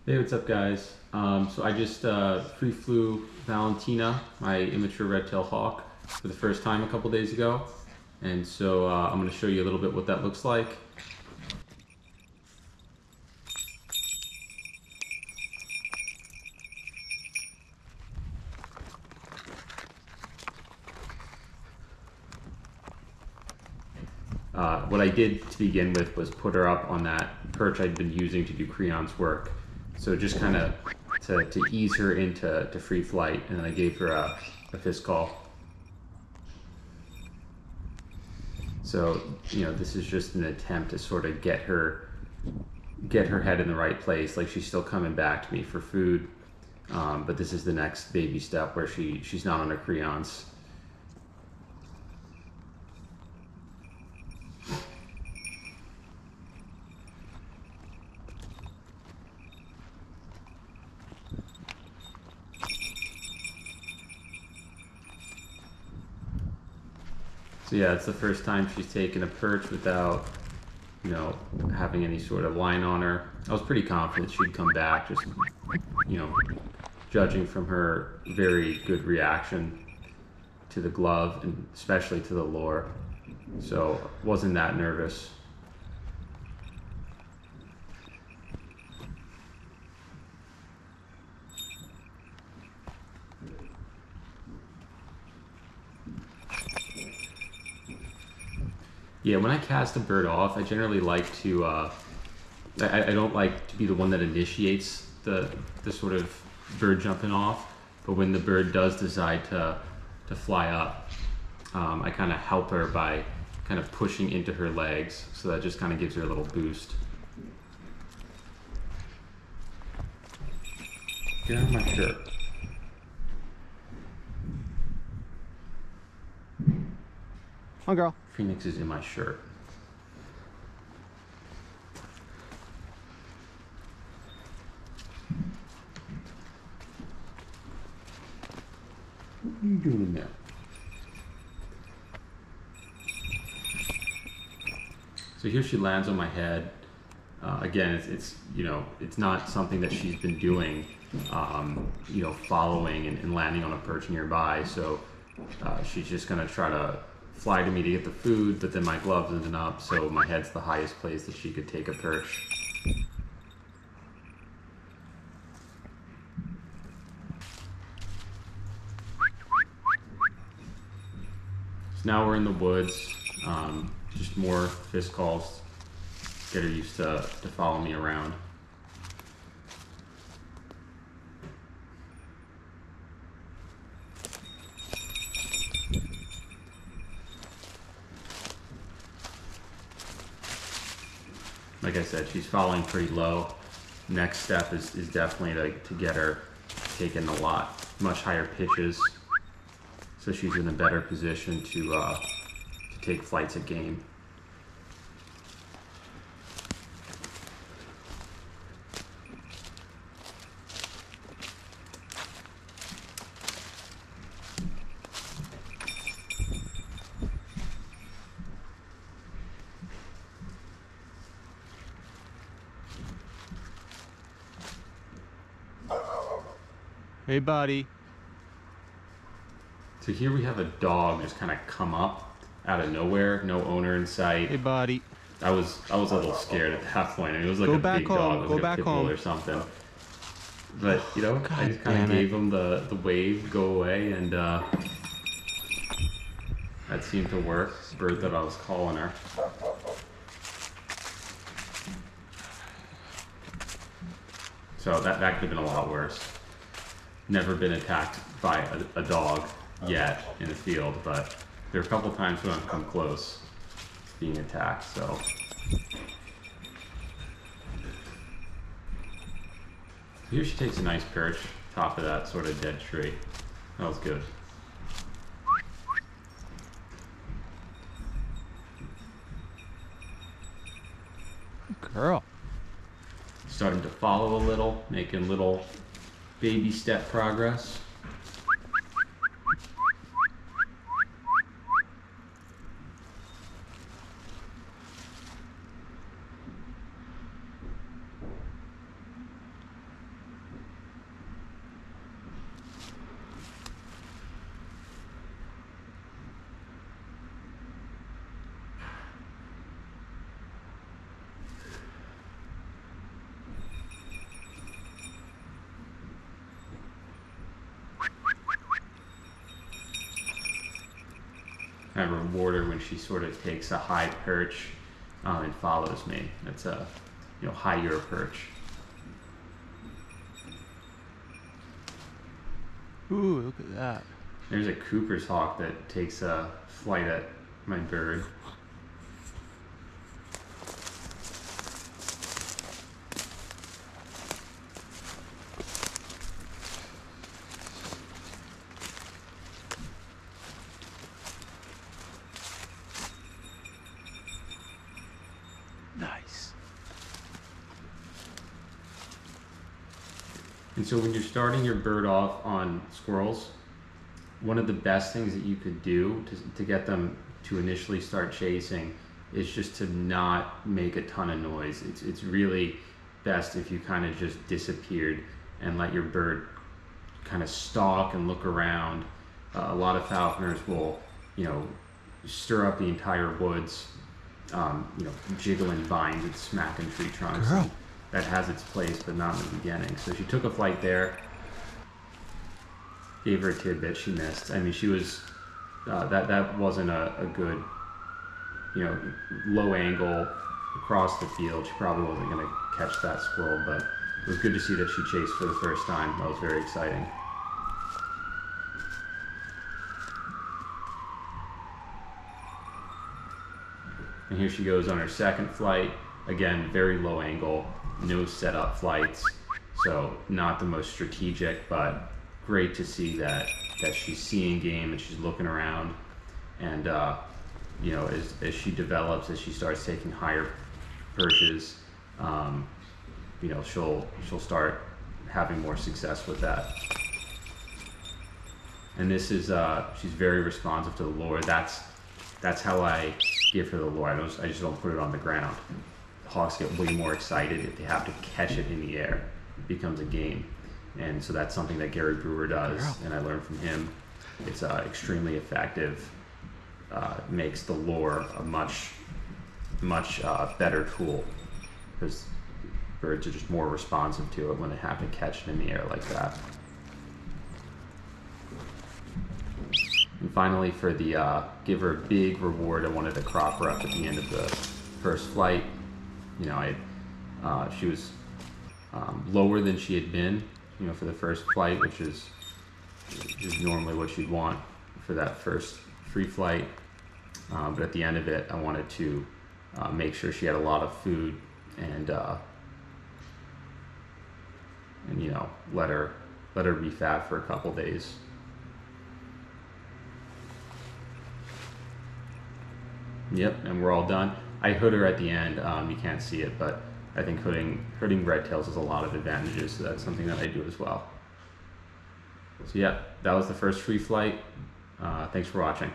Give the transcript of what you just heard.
Hey, what's up, guys? So I just free flew Valentina, my immature red-tailed hawk, for the first time a couple days ago, and so I'm going to show you a little bit what that looks like. What I did to begin with was put her up on that perch I'd been using to do Creon's work, so just kind of to ease her into free flight, and then I gave her a fist call. So, this is just an attempt to sort of get her head in the right place. Like, she's still coming back to me for food, but this is the next baby step where she's not on her creons. So yeah, it's the first time she's taken a perch without, having any sort of line on her. I was pretty confident she'd come back, just, you know, judging from her very good reaction to the glove and especially to the lure. So wasn't that nervous. Yeah, when I cast a bird off, I generally like to. I don't like to be the one that initiates the sort of bird jumping off, but when the bird does decide to fly up, I kind of help her by kind of pushing into her legs, so that just kind of gives her a little boost. Get out of my shirt. Oh, girl. Phoenix is in my shirt. What are you doing in there? So here she lands on my head. Again, it's not something that she's been doing, following and landing on a perch nearby. So she's just gonna try to fly to me to get the food, but then my gloves isn't up, so my head's the highest place that she could take a perch. So now we're in the woods, just more fist calls, get her used to follow me around. Like I said, she's falling pretty low. Next step is definitely to get her taking a lot, much higher pitches, so she's in a better position to take flights at game. Hey, buddy. So here we have a dog just kind of come up out of nowhere, no owner in sight. Hey, buddy. I was a little scared at that point. I mean, it was like Go a back big home. dog, it was Go like a back pit bull home. or something. But I just kind damn of it. gave him the wave, go away, and that seemed to work. The bird that I was calling her. So that could have been a lot worse. Never been attacked by a dog yet in the field, but there are a couple times when I've come close to being attacked, so. Here she takes a nice perch, top of that sort of dead tree. That was good. Girl. Starting to follow a little, making little baby step progress. kind of reward her when she sort of takes a high perch and follows me. That's a higher perch. Ooh, look at that. There's a Cooper's hawk that takes a flight at my bird. Nice. And so when you're starting your bird off on squirrels, one of the best things that you could do to get them to initially start chasing is just to not make a ton of noise. It's really best if you kind of just disappeared and let your bird kind of stalk and look around. A lot of falconers will, stir up the entire woods, jiggling vines and smacking tree trunks. Girl. That has its place, but not in the beginning. So she took a flight there. Gave her a tidbit, she missed. I mean, she was, that wasn't a good, low angle across the field. She probably wasn't going to catch that squirrel, but it was good to see that she chased for the first time. That was very exciting. And here she goes on her second flight. Again, very low angle, no setup flights. So not the most strategic, but great to see that she's seeing game and she's looking around. And as she develops, as she starts taking higher perches, she'll start having more success with that. And this is she's very responsive to the lure. That's how I give her the lure. I just don't put it on the ground. Hawks get way more excited if they have to catch it in the air. It becomes a game. And so that's something that Gary Brewer does, and I learned from him. It's extremely effective. Makes the lure a much better tool because birds are just more responsive to it when they have to catch it in the air like that. And finally, for the give her a big reward, I wanted to crop her up at the end of the first flight. She was lower than she had been, for the first flight, which is normally what you'd want for that first free flight. But at the end of it, I wanted to make sure she had a lot of food and let her be fat for a couple days. Yep, and we're all done. I hood her at the end. You can't see it, but I think hooding red tails has a lot of advantages, so that's something that I do as well. So yeah, that was the first free flight. Thanks for watching.